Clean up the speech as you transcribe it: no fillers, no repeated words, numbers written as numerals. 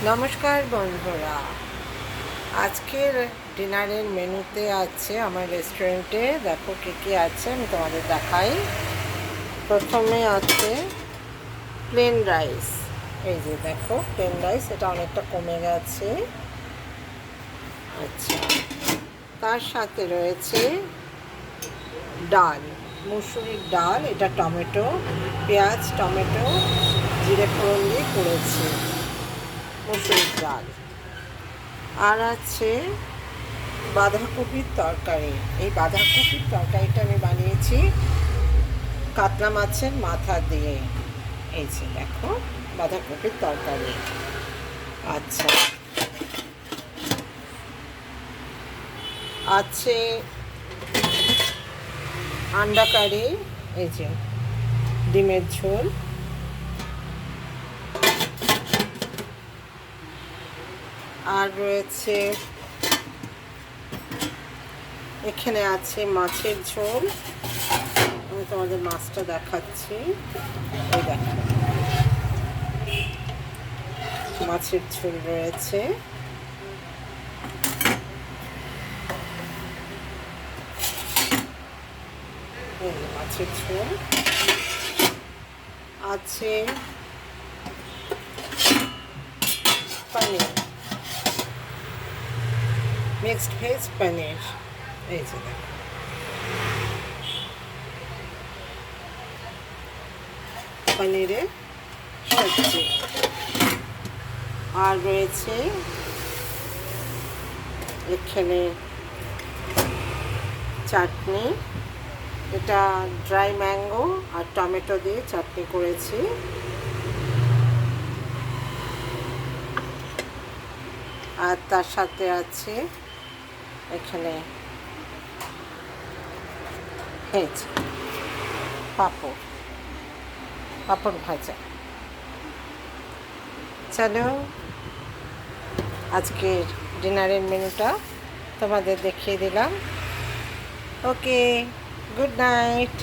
নমস্কার বন্ধুরা, আজকের ডিনারের মেনুতে আছে আমার রেস্টুরেন্টে। দেখো কী কী আছে আমি তোমাদের দেখাই। প্রথমে আছে প্লেন রাইস। এই যে দেখো প্লেন রাইস, এটা অনেকটা কমে গেছে। আচ্ছা, তার সাথে রয়েছে ডাল, মুসুরির ডাল। এটা টমেটো, পেঁয়াজ, টমেটো, জিরে ফোড়ন দিয়ে করেছি মুসুরির ডাল। আর আছে বাঁধাকপির তরকারি। এই বাঁধাকপির তরকারিটা আমি বানিয়েছি কাতলা মাছের মাথা দিয়ে। এই যে দেখো বাঁধাকপির তরকারি। আচ্ছা, আছে আন্ডা কারি, এই যে ডিমের ঝোল। আর রয়েছে এখানে আছে মাছের ঝোল। আমি তোমাদের মাছটা দেখাচ্ছি। এই দেখো মাছের ঝোল রয়েছে। মাছের ঝোল আছে, পনির, মিক্সড ভেজ পনির। এই যে দেখো পনিরের সবজি। আর রয়েছে এখানে চাটনি। এটা ড্রাই ম্যাঙ্গো আর টমেটো দিয়ে চাটনি করেছি। আর তার সাথে আছে এখানে পাঁপড়, পাঁপড় ভাজা। চলো আজকের ডিনারের মেনুটা তোমাদের দেখিয়ে দিলাম। ওকে, গুড নাইট।